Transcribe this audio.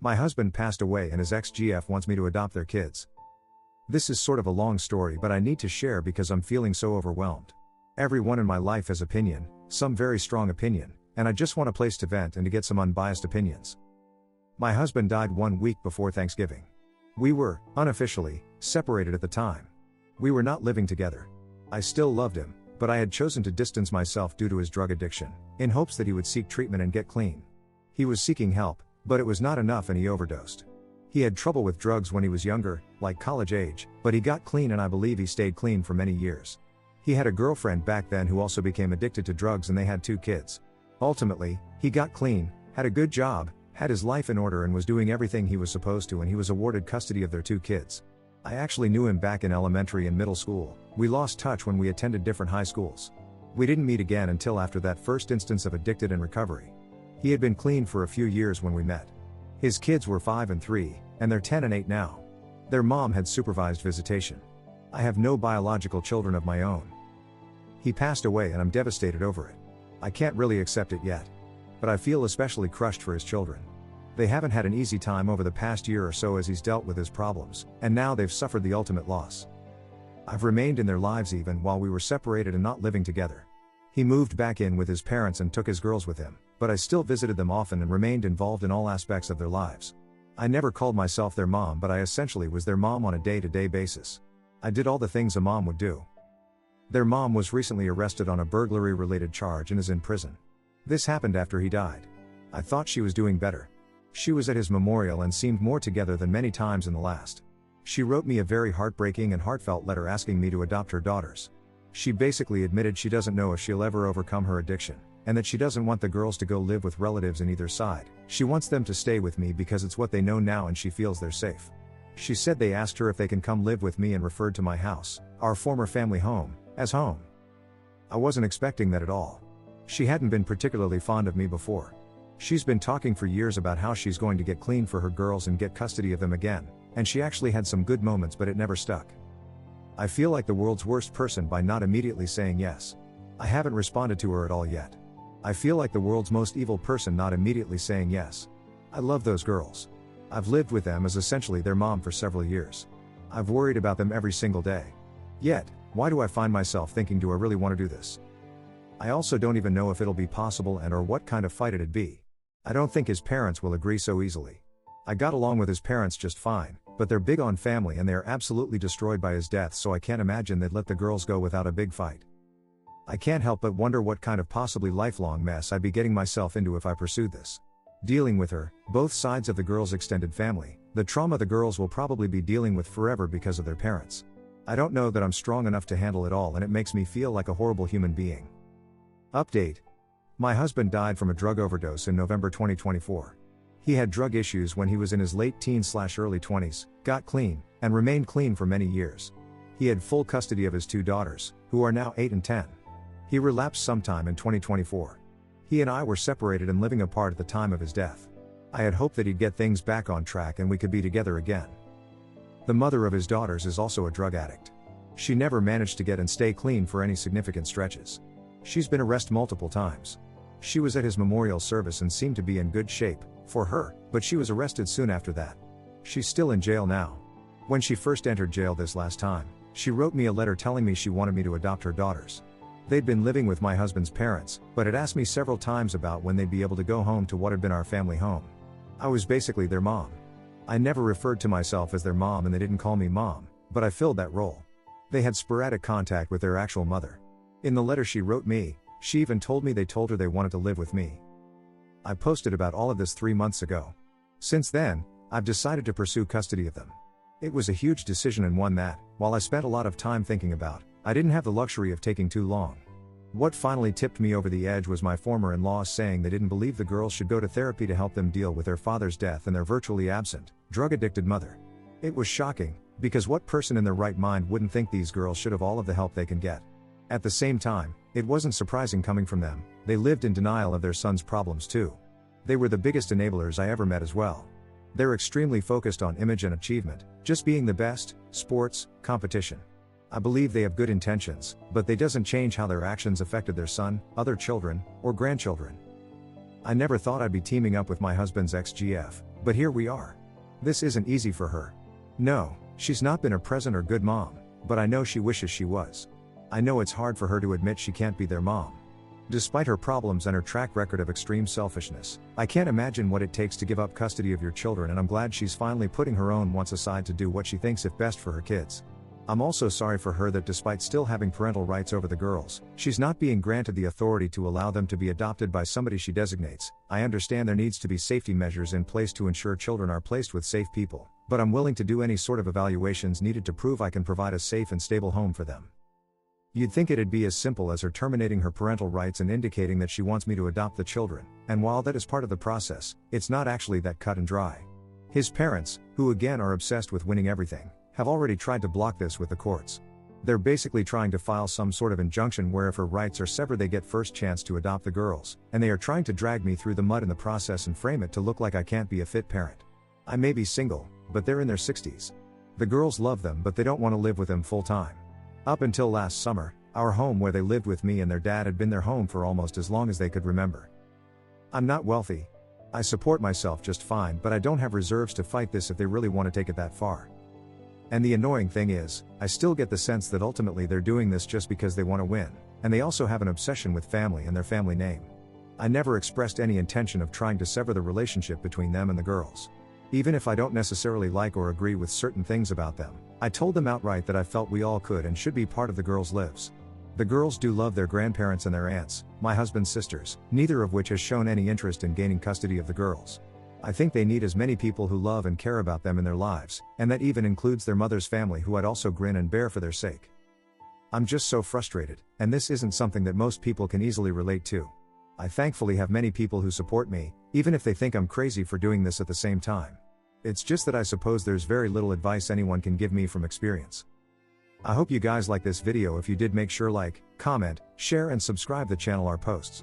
My husband passed away and his ex-GF wants me to adopt their kids. This is sort of a long story, but I need to share because I'm feeling so overwhelmed. Everyone in my life has opinion, some very strong opinion, and I just want a place to vent and to get some unbiased opinions. My husband died 1 week before Thanksgiving. We were, unofficially, separated at the time. We were not living together. I still loved him, but I had chosen to distance myself due to his drug addiction, in hopes that he would seek treatment and get clean. He was seeking help, but it was not enough and he overdosed. He had trouble with drugs when he was younger, like college age, but he got clean and I believe he stayed clean for many years. He had a girlfriend back then who also became addicted to drugs and they had 2 kids. Ultimately, he got clean, had a good job, had his life in order and was doing everything he was supposed to, and he was awarded custody of their 2 kids. I actually knew him back in elementary and middle school. We lost touch when we attended different high schools. We didn't meet again until after that first instance of addicted and recovery. He had been clean for a few years when we met. His kids were 5 and 3, and they're 10 and 8 now. Their mom had supervised visitation. I have no biological children of my own. He passed away and I'm devastated over it. I can't really accept it yet. But I feel especially crushed for his children. They haven't had an easy time over the past year or so as he's dealt with his problems, and now they've suffered the ultimate loss. I've remained in their lives even while we were separated and not living together. He moved back in with his parents and took his girls with him, but I still visited them often and remained involved in all aspects of their lives. I never called myself their mom, but I essentially was their mom on a day-to-day basis. I did all the things a mom would do. Their mom was recently arrested on a burglary-related charge and is in prison. This happened after he died. I thought she was doing better. She was at his memorial and seemed more together than many times in the last. She wrote me a very heartbreaking and heartfelt letter asking me to adopt her daughters. She basically admitted she doesn't know if she'll ever overcome her addiction, and that she doesn't want the girls to go live with relatives in either side. She wants them to stay with me because it's what they know now and she feels they're safe. She said they asked her if they can come live with me and referred to my house, our former family home, as home. I wasn't expecting that at all. She hadn't been particularly fond of me before. She's been talking for years about how she's going to get clean for her girls and get custody of them again, and she actually had some good moments, but it never stuck. I feel like the world's worst person by not immediately saying yes. I haven't responded to her at all yet. I feel like the world's most evil person not immediately saying yes. I love those girls. I've lived with them as essentially their mom for several years. I've worried about them every single day. Yet, why do I find myself thinking, do I really want to do this? I also don't even know if it'll be possible and or what kind of fight it'd be. I don't think his parents will agree so easily. I got along with his parents just fine, but they're big on family and they are absolutely destroyed by his death, so I can't imagine they'd let the girls go without a big fight. I can't help but wonder what kind of possibly lifelong mess I'd be getting myself into if I pursued this. Dealing with her, both sides of the girls' extended family, the trauma the girls will probably be dealing with forever because of their parents. I don't know that I'm strong enough to handle it all and it makes me feel like a horrible human being. Update. My husband died from a drug overdose in November 2024. He had drug issues when he was in his late teens/early 20s, got clean, and remained clean for many years. He had full custody of his 2 daughters, who are now 8 and 10. He relapsed sometime in 2024. He and I were separated and living apart at the time of his death. I had hoped that he'd get things back on track and we could be together again. The mother of his daughters is also a drug addict. She never managed to get and stay clean for any significant stretches. She's been arrested multiple times. She was at his memorial service and seemed to be in good shape, for her, but she was arrested soon after that. She's still in jail now. When she first entered jail this last time, she wrote me a letter telling me she wanted me to adopt her daughters. They'd been living with my husband's parents, but had asked me several times about when they'd be able to go home to what had been our family home. I was basically their mom. I never referred to myself as their mom and they didn't call me mom, but I filled that role. They had sporadic contact with their actual mother. In the letter she wrote me, she even told me they told her they wanted to live with me. I posted about all of this 3 months ago. Since then, I've decided to pursue custody of them. It was a huge decision and one that, while I spent a lot of time thinking about, I didn't have the luxury of taking too long. What finally tipped me over the edge was my former in-laws saying they didn't believe the girls should go to therapy to help them deal with their father's death and their virtually absent, drug-addicted mother. It was shocking, because what person in their right mind wouldn't think these girls should have all of the help they can get? At the same time, it wasn't surprising coming from them. They lived in denial of their son's problems too. They were the biggest enablers I ever met as well. They're extremely focused on image and achievement, just being the best, sports, competition. I believe they have good intentions, but they doesn't change how their actions affected their son, other children, or grandchildren. I never thought I'd be teaming up with my husband's ex-GF, But here we are. This isn't easy for her. No, she's not been a present or good mom, but I know she wishes she was. I know it's hard for her to admit she can't be their mom. Despite her problems and her track record of extreme selfishness, I can't imagine what it takes to give up custody of your children, and I'm glad she's finally putting her own wants aside to do what she thinks is best for her kids. I'm also sorry for her that despite still having parental rights over the girls, she's not being granted the authority to allow them to be adopted by somebody she designates. I understand there needs to be safety measures in place to ensure children are placed with safe people, but I'm willing to do any sort of evaluations needed to prove I can provide a safe and stable home for them. You'd think it'd be as simple as her terminating her parental rights and indicating that she wants me to adopt the children, and while that is part of the process, it's not actually that cut and dry. His parents, who again are obsessed with winning everything, have already tried to block this with the courts. They're basically trying to file some sort of injunction where if her rights are severed they get first chance to adopt the girls, and they are trying to drag me through the mud in the process and frame it to look like I can't be a fit parent. I may be single, but they're in their 60s. The girls love them, but they don't want to live with them full time. Up until last summer, our home where they lived with me and their dad had been their home for almost as long as they could remember. I'm not wealthy. I support myself just fine, but I don't have reserves to fight this if they really want to take it that far. And the annoying thing is, I still get the sense that ultimately they're doing this just because they want to win, and they also have an obsession with family and their family name. I never expressed any intention of trying to sever the relationship between them and the girls. Even if I don't necessarily like or agree with certain things about them, I told them outright that I felt we all could and should be part of the girls' lives. The girls do love their grandparents and their aunts, my husband's sisters, neither of which has shown any interest in gaining custody of the girls. I think they need as many people who love and care about them in their lives, and that even includes their mother's family, who I'd also grin and bear for their sake. I'm just so frustrated, and this isn't something that most people can easily relate to. I thankfully have many people who support me, even if they think I'm crazy for doing this at the same time. It's just that I suppose there's very little advice anyone can give me from experience. I hope you guys like this video. If you did, make sure like, comment, share and subscribe the channel our posts.